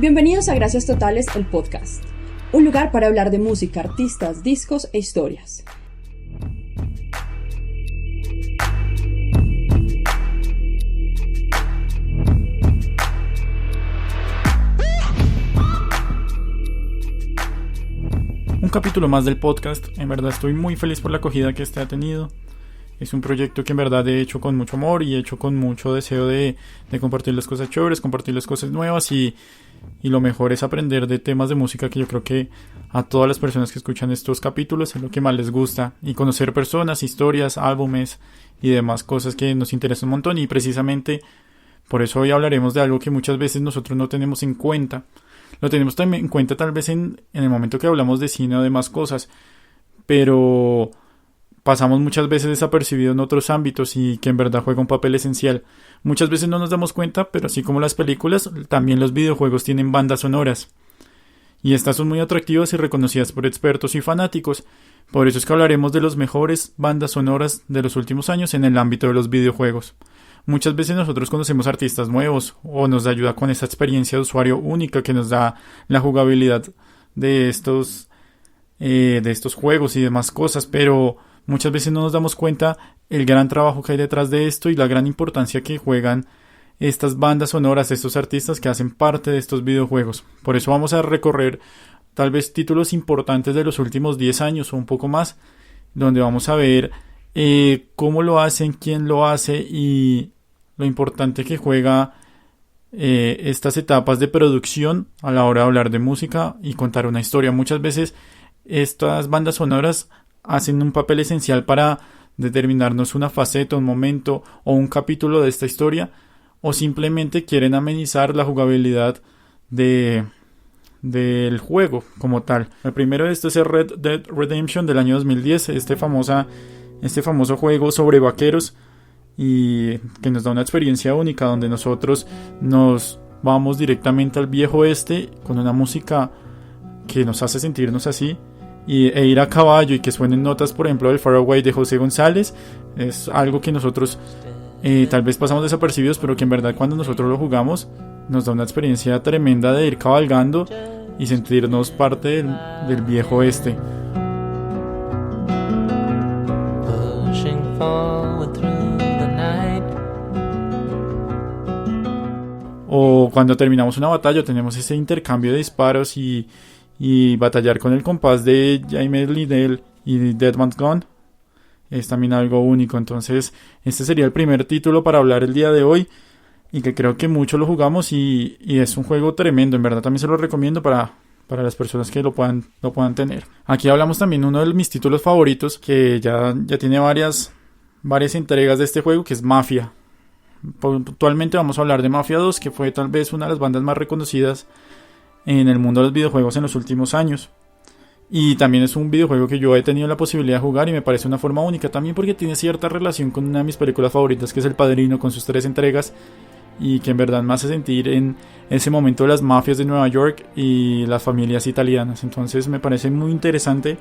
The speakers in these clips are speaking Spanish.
Bienvenidos a Gracias Totales, el podcast. Un lugar para hablar de música, artistas, discos e historias. Un capítulo más del podcast. En verdad estoy muy feliz por la acogida que este ha tenido. Es un proyecto que en verdad he hecho con mucho amor y he hecho con mucho deseo de compartir las cosas chéveres, compartir las cosas nuevas y lo mejor es aprender de temas de música que yo creo que a todas las personas que escuchan estos capítulos es lo que más les gusta, y conocer personas, historias, álbumes y demás cosas que nos interesan un montón, y precisamente por eso hoy hablaremos de algo que muchas veces nosotros no tenemos en cuenta. Lo tenemos también en cuenta tal vez en el momento que hablamos de cine o demás cosas, pero pasamos muchas veces desapercibido en otros ámbitos y que en verdad juega un papel esencial. Muchas veces no nos damos cuenta, pero así como las películas, también los videojuegos tienen bandas sonoras. Y estas son muy atractivas y reconocidas por expertos y fanáticos. Por eso es que hablaremos de las mejores bandas sonoras de los últimos años en el ámbito de los videojuegos. Muchas veces nosotros conocemos artistas nuevos o nos ayuda con esa experiencia de usuario única que nos da la jugabilidad de estos juegos y demás cosas, pero muchas veces no nos damos cuenta el gran trabajo que hay detrás de esto y la gran importancia que juegan estas bandas sonoras, estos artistas que hacen parte de estos videojuegos. Por eso vamos a recorrer tal vez títulos importantes de los últimos 10 años o un poco más, donde vamos a ver cómo lo hacen, quién lo hace y lo importante que juega estas etapas de producción a la hora de hablar de música y contar una historia. Muchas veces estas bandas sonoras hacen un papel esencial para determinarnos una faceta, un momento o un capítulo de esta historia, o simplemente quieren amenizar la jugabilidad del juego como tal. El primero de estos es Red Dead Redemption del año 2010, este famoso juego sobre vaqueros y que nos da una experiencia única donde nosotros nos vamos directamente al viejo oeste con una música que nos hace sentirnos así. E ir a caballo y que suenen notas, por ejemplo, del Far Away de José González, es algo que nosotros tal vez pasamos desapercibidos, pero que en verdad cuando nosotros lo jugamos nos da una experiencia tremenda de ir cabalgando y sentirnos parte del viejo oeste. O cuando terminamos una batalla tenemos ese intercambio de disparos y batallar con el compás de Jaime Liddell y Dead Man's Gone es también algo único. Entonces este sería el primer título para hablar el día de hoy y que creo que mucho lo jugamos y es un juego tremendo. En verdad también se lo recomiendo para las personas que lo puedan tener. Aquí hablamos también uno de mis títulos favoritos que ya tiene varias entregas de este juego, que es Mafia. Puntualmente vamos a hablar de Mafia 2, que fue tal vez una de las bandas más reconocidas en el mundo de los videojuegos en los últimos años, y también es un videojuego que yo he tenido la posibilidad de jugar y me parece una forma única también porque tiene cierta relación con una de mis películas favoritas, que es El Padrino, con sus 3 entregas, y que en verdad me hace sentir en ese momento de las mafias de Nueva York y las familias italianas. Entonces me parece muy interesante.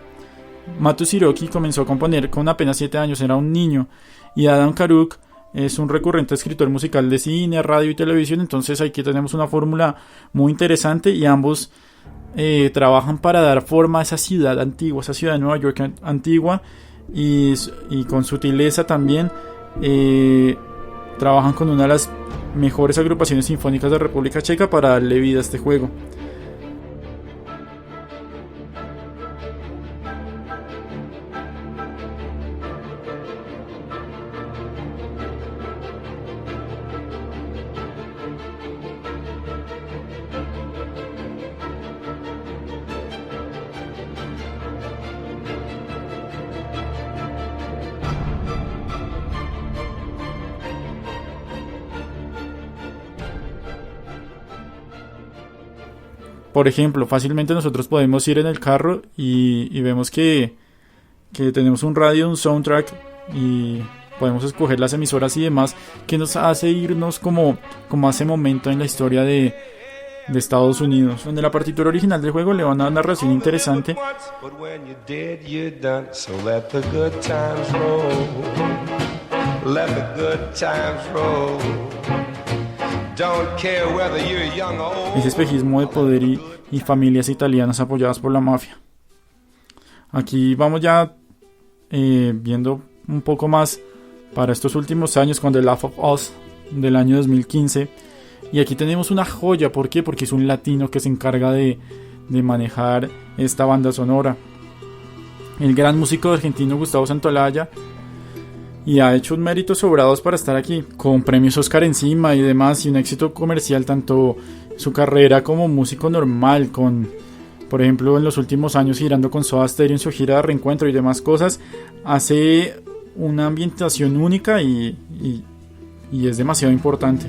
Matus Hiroki comenzó a componer con apenas 7 años, era un niño, y Adam Karuk es un recurrente escritor musical de cine, radio y televisión. Entonces aquí tenemos una fórmula muy interesante y ambos trabajan para dar forma a esa ciudad antigua, esa ciudad de Nueva York antigua, y con sutileza también trabajan con una de las mejores agrupaciones sinfónicas de República Checa para darle vida a este juego. Por ejemplo, fácilmente nosotros podemos ir en el carro y vemos que tenemos un radio, un soundtrack, y podemos escoger las emisoras y demás, que nos hace irnos como a ese momento en la historia de Estados Unidos, donde la partitura original del juego le va a una narración interesante. Ese espejismo de poder y familias italianas apoyadas por la mafia. Aquí vamos ya viendo un poco más para estos últimos años con The Last of Us del año 2015. Y aquí tenemos una joya. ¿Por qué? Porque es un latino que se encarga de manejar esta banda sonora. El gran músico argentino Gustavo Santaolalla. Y ha hecho un mérito sobrados para estar aquí, con premios Oscar encima y demás, y un éxito comercial tanto su carrera como músico normal, con, por ejemplo, en los últimos años girando con Soda Stereo en su gira de reencuentro y demás cosas. Hace una ambientación única y es demasiado importante.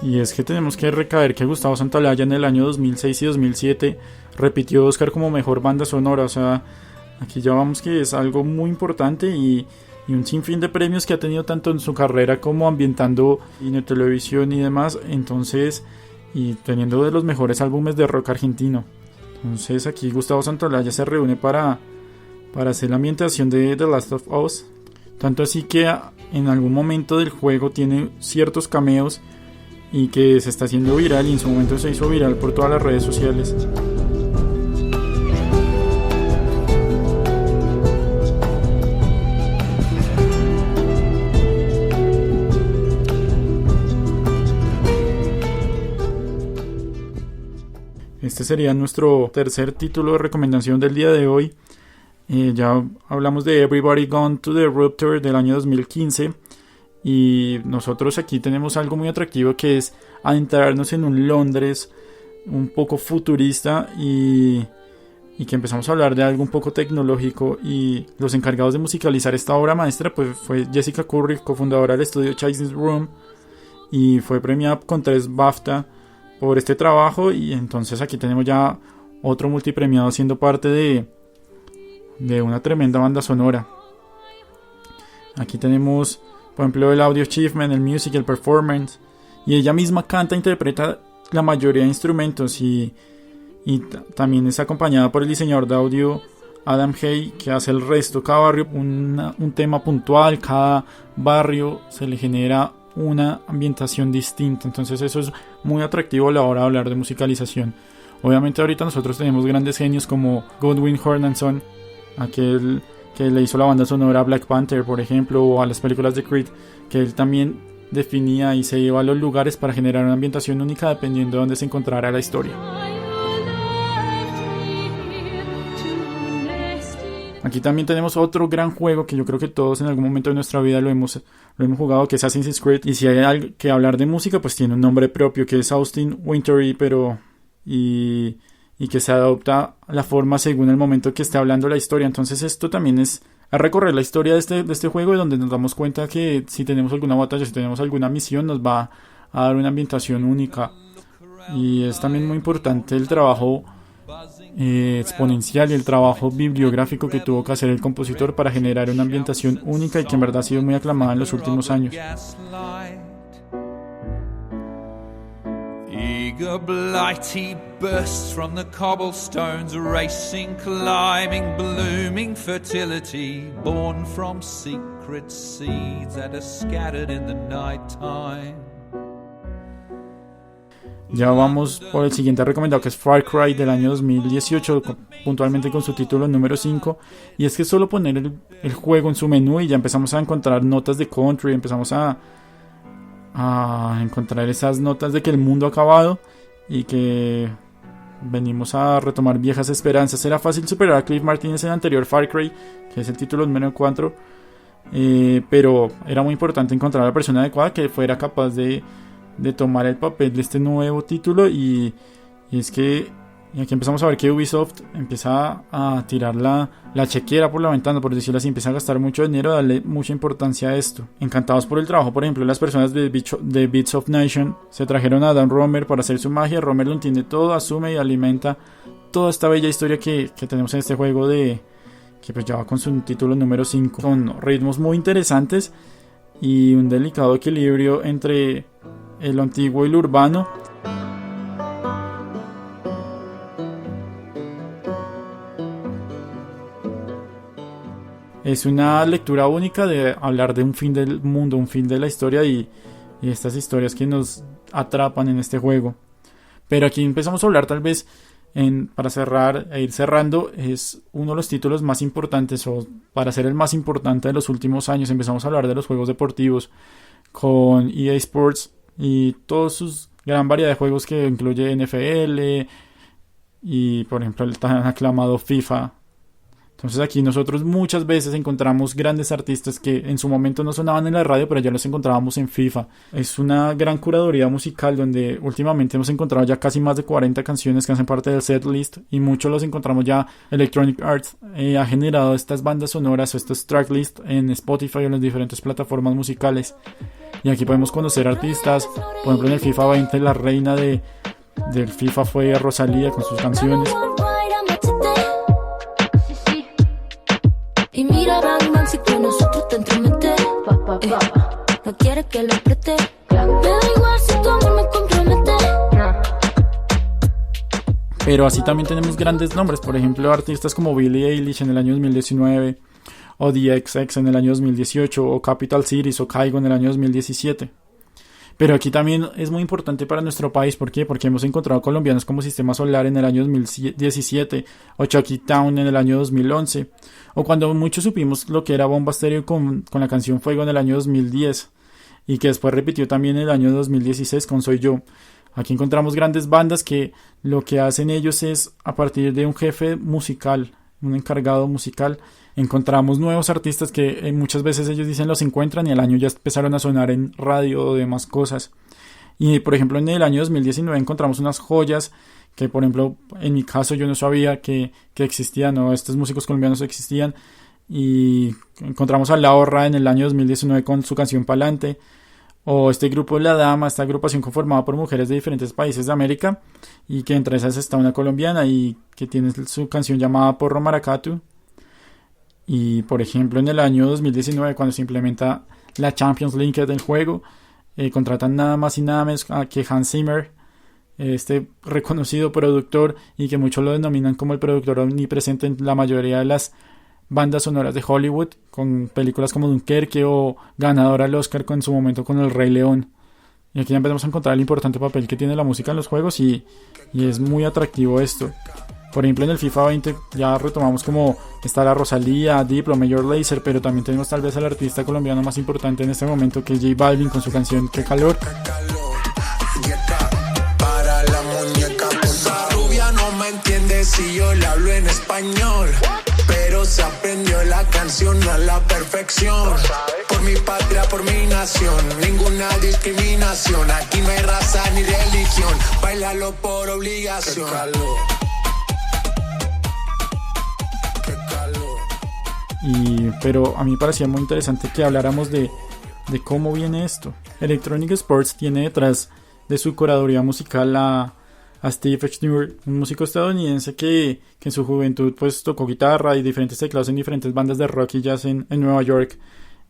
Y es que tenemos que recaer que Gustavo Santaolalla en el año 2006 y 2007 repitió Oscar como mejor banda sonora. O sea, aquí ya vamos que es algo muy importante y un sinfín de premios que ha tenido tanto en su carrera como ambientando cine, televisión y demás. Entonces, y teniendo de los mejores álbumes de rock argentino. Entonces aquí Gustavo Santaolalla se reúne para hacer la ambientación de The Last of Us. Tanto así que en algún momento del juego tiene ciertos cameos y que se está haciendo viral, y en su momento se hizo viral por todas las redes sociales. Este sería nuestro tercer título de recomendación del día de hoy. Ya hablamos de Everybody Gone to the Rupture del año 2015. Y nosotros aquí tenemos algo muy atractivo, que es adentrarnos en un Londres un poco futurista y que empezamos a hablar de algo un poco tecnológico. Y los encargados de musicalizar esta obra maestra pues fue Jessica Curry, cofundadora del estudio Chinese Room, y fue premiada con 3 BAFTA por este trabajo. Y entonces aquí tenemos ya otro multipremiado siendo parte de una tremenda banda sonora. Aquí tenemos, por ejemplo, el Audio Achievement, el Music, el Performance. Y ella misma canta e interpreta la mayoría de instrumentos. Y también es acompañada por el diseñador de audio Adam Hay, que hace el resto. Cada barrio un tema puntual. Cada barrio se le genera una ambientación distinta. Entonces eso es muy atractivo a la hora de hablar de musicalización. Obviamente ahorita nosotros tenemos grandes genios como Godwin Hornason, aquel que le hizo la banda sonora a Black Panther, por ejemplo, o a las películas de Creed, que él también definía y se iba a los lugares para generar una ambientación única dependiendo de dónde se encontrara la historia. Aquí también tenemos otro gran juego que yo creo que todos en algún momento de nuestra vida lo hemos jugado, que es Assassin's Creed. Y si hay algo que hablar de música, pues tiene un nombre propio, que es Austin Wintory, y que se adopta la forma según el momento que esté hablando la historia. Entonces esto también es a recorrer la historia de este juego, donde nos damos cuenta que si tenemos alguna batalla, si tenemos alguna misión, nos va a dar una ambientación única. Y es también muy importante el trabajo exponencial y el trabajo bibliográfico que tuvo que hacer el compositor para generar una ambientación única y que en verdad ha sido muy aclamada en los últimos años. Eager blight, he bursts from the cobblestones, racing, climbing, blooming fertility, born from secret seeds that are scattered in the night time. Ya vamos por el siguiente recomendado, que es Far Cry del año 2018, puntualmente con su título número 5. Y es que solo poner el juego en su menú y ya empezamos a encontrar notas de country, empezamos a encontrar esas notas de que el mundo ha acabado y que venimos a retomar viejas esperanzas. Era fácil superar a Cliff Martínez en el anterior Far Cry, que es el título número 4, pero era muy importante encontrar a la persona adecuada que fuera capaz de tomar el papel de este nuevo título. Y es que aquí empezamos a ver que Ubisoft empieza a tirar la chequera por la ventana, por decirlo así, empieza a gastar mucho dinero, a darle mucha importancia a esto. Encantados por el trabajo, por ejemplo, las personas de Beats of Nation se trajeron a Dan Romer para hacer su magia. Romer lo entiende todo, asume y alimenta toda esta bella historia que tenemos en este juego, que pues ya va con su título número 5, con ritmos muy interesantes y un delicado equilibrio entre lo antiguo y lo urbano. es una lectura única de hablar de un fin del mundo, un fin de la historia y estas historias que nos atrapan en este juego. Pero aquí empezamos a hablar tal vez, para cerrar e ir cerrando, es uno de los títulos más importantes, o para ser el más importante de los últimos años. Empezamos a hablar de los juegos deportivos con EA Sports y todos sus gran variedad de juegos que incluye NFL y por ejemplo el tan aclamado FIFA. Entonces aquí nosotros muchas veces encontramos grandes artistas que en su momento no sonaban en la radio, pero ya los encontrábamos en FIFA. Es una gran curaduría musical donde últimamente hemos encontrado ya casi más de 40 canciones que hacen parte del setlist y muchos los encontramos ya. Electronic Arts ha generado estas bandas sonoras o estos tracklist en Spotify o en las diferentes plataformas musicales. Y aquí podemos conocer artistas, por ejemplo en el FIFA 20 la reina del FIFA fue Rosalía con sus canciones. Y mira, Batman, si con nosotros te entromete, no quiere que lo apriete. Me da igual si tu amor me compromete. Pero así también tenemos grandes nombres, por ejemplo artistas como Billie Eilish en el año 2019, o DXX en el año 2018, o Capital Cities o Kygo en el año 2017. Pero aquí también es muy importante para nuestro país. ¿Por qué? Porque hemos encontrado colombianos como Sistema Solar en el año 2017 o Chucky Town en el año 2011. O cuando muchos supimos lo que era Bomba Estéreo con la canción Fuego en el año 2010. Y que después repitió también en el año 2016 con Soy Yo. Aquí encontramos grandes bandas que lo que hacen ellos es, a partir de un jefe musical, un encargado musical, encontramos nuevos artistas que muchas veces ellos dicen los encuentran y al año ya empezaron a sonar en radio o demás cosas. Y por ejemplo en el año 2019 encontramos unas joyas que por ejemplo en mi caso yo no sabía que existían, o estos músicos colombianos existían, y encontramos a La Horra en el año 2019 con su canción Pa'lante, o este grupo La Dama, esta agrupación conformada por mujeres de diferentes países de América y que entre esas está una colombiana y que tiene su canción llamada Porro Maracatu. Y por ejemplo en el año 2019 cuando se implementa la Champions League del juego, contratan nada más y nada menos que Hans Zimmer, este reconocido productor y que muchos lo denominan como el productor omnipresente en la mayoría de las bandas sonoras de Hollywood, con películas como Dunkerque o ganadora al Oscar en su momento con El Rey León. Y aquí ya empezamos a encontrar el importante papel que tiene la música en los juegos y es muy atractivo esto. Por ejemplo en el FIFA 20 ya retomamos como está la Rosalía, Diplo, Major Lazer, pero también tenemos tal vez al artista colombiano más importante en este momento, que es J Balvin con su canción Qué Calor. Para la muñeca, esa rubia no me entiende si yo le hablo en español, pero se aprendió la canción a la perfección. Por mi patria, por mi nación, ninguna discriminación, aquí no hay raza ni religión, bailalo por obligación. Pero a mí me parecía muy interesante que habláramos de cómo viene esto. Electronic Sports tiene detrás de su curaduría musical a Steve Schnur, un músico estadounidense que en su juventud pues tocó guitarra y diferentes teclados en diferentes bandas de rock y jazz en Nueva York,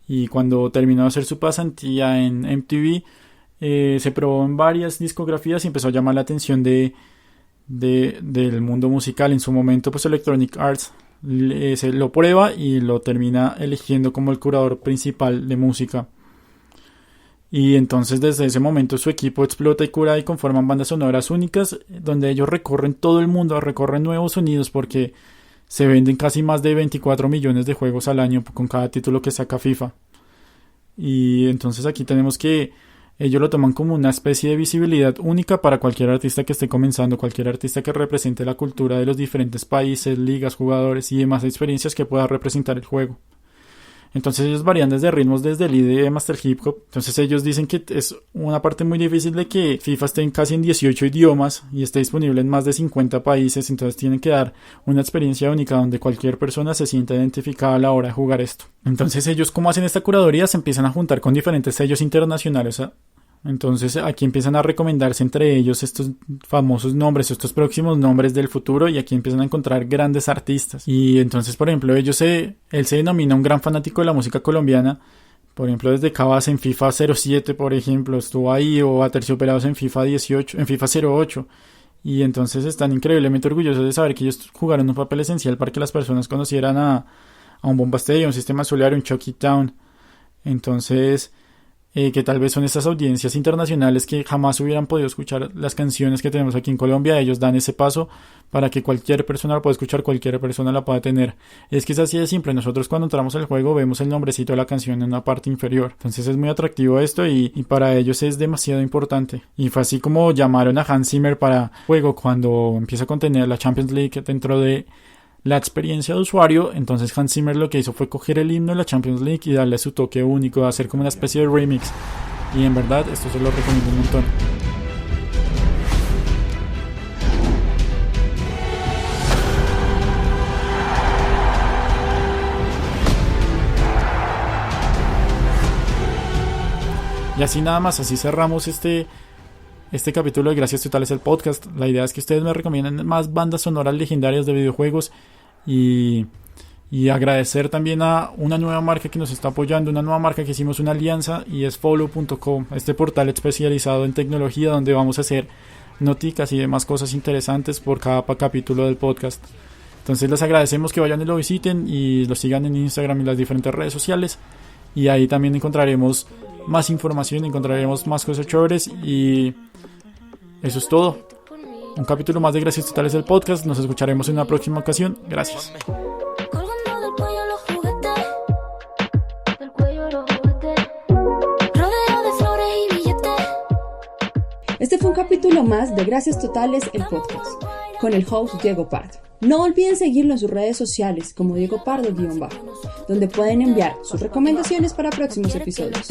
y cuando terminó de hacer su pasantía en MTV se probó en varias discografías y empezó a llamar la atención del mundo musical. En su momento pues Electronic Arts se lo prueba y lo termina eligiendo como el curador principal de música, y entonces desde ese momento su equipo explota y cura y conforman bandas sonoras únicas donde ellos recorren todo el mundo, recorren nuevos sonidos, porque se venden casi más de 24 millones de juegos al año con cada título que saca FIFA. Y entonces aquí tenemos que ellos lo toman como una especie de visibilidad única para cualquier artista que esté comenzando, cualquier artista que represente la cultura de los diferentes países, ligas, jugadores y demás experiencias que pueda representar el juego. Entonces ellos varían desde ritmos, desde el IDM hasta el hip hop. Entonces ellos dicen que es una parte muy difícil de que FIFA esté casi en 18 idiomas y esté disponible en más de 50 países. Entonces tienen que dar una experiencia única donde cualquier persona se sienta identificada a la hora de jugar esto. Entonces ellos, ¿cómo hacen esta curaduría? Se empiezan a juntar con diferentes sellos internacionales. Entonces aquí empiezan a recomendarse entre ellos estos famosos nombres, estos próximos nombres del futuro, y aquí empiezan a encontrar grandes artistas. Y entonces, por ejemplo, él se denomina un gran fanático de la música colombiana. Por ejemplo, desde Cabas en FIFA 07, por ejemplo, estuvo ahí, o Aterciopelados en FIFA 18, en FIFA 08. Y entonces están increíblemente orgullosos de saber que ellos jugaron un papel esencial para que las personas conocieran a a un Bomba Stadium, a un Sistema Solar, un Chucky Town. Entonces, que tal vez son estas audiencias internacionales que jamás hubieran podido escuchar las canciones que tenemos aquí en Colombia. Ellos dan ese paso para que cualquier persona la pueda escuchar, cualquier persona la pueda tener. Es que es así de simple. Nosotros cuando entramos al juego vemos el nombrecito de la canción en una parte inferior. Entonces es muy atractivo esto y para ellos es demasiado importante. Y fue así como llamaron a Hans Zimmer para juego cuando empieza a contener la Champions League dentro de la experiencia de usuario. Entonces Hans Zimmer lo que hizo fue coger el himno de la Champions League y darle su toque único, hacer como una especie de remix, y en verdad esto se lo recomiendo un montón. Y así nada más, así cerramos este capítulo de Gracias Totales, el podcast. La idea es que ustedes me recomienden más bandas sonoras legendarias de videojuegos y agradecer también a una nueva marca que nos está apoyando, una nueva marca que hicimos una alianza, y es follow.com, este portal especializado en tecnología donde vamos a hacer noticas y demás cosas interesantes por cada capítulo del podcast. Entonces les agradecemos que vayan y lo visiten y lo sigan en Instagram y las diferentes redes sociales, y ahí también encontraremos más información, encontraremos más cosas chéveres, y eso es todo. Un capítulo más de Gracias Totales del podcast. Nos escucharemos en una próxima ocasión. Gracias. Este fue un capítulo más de Gracias Totales, el podcast, con el host Diego Pardo. No olviden seguirlo en sus redes sociales como Diego Pardo_, donde pueden enviar sus recomendaciones para próximos episodios.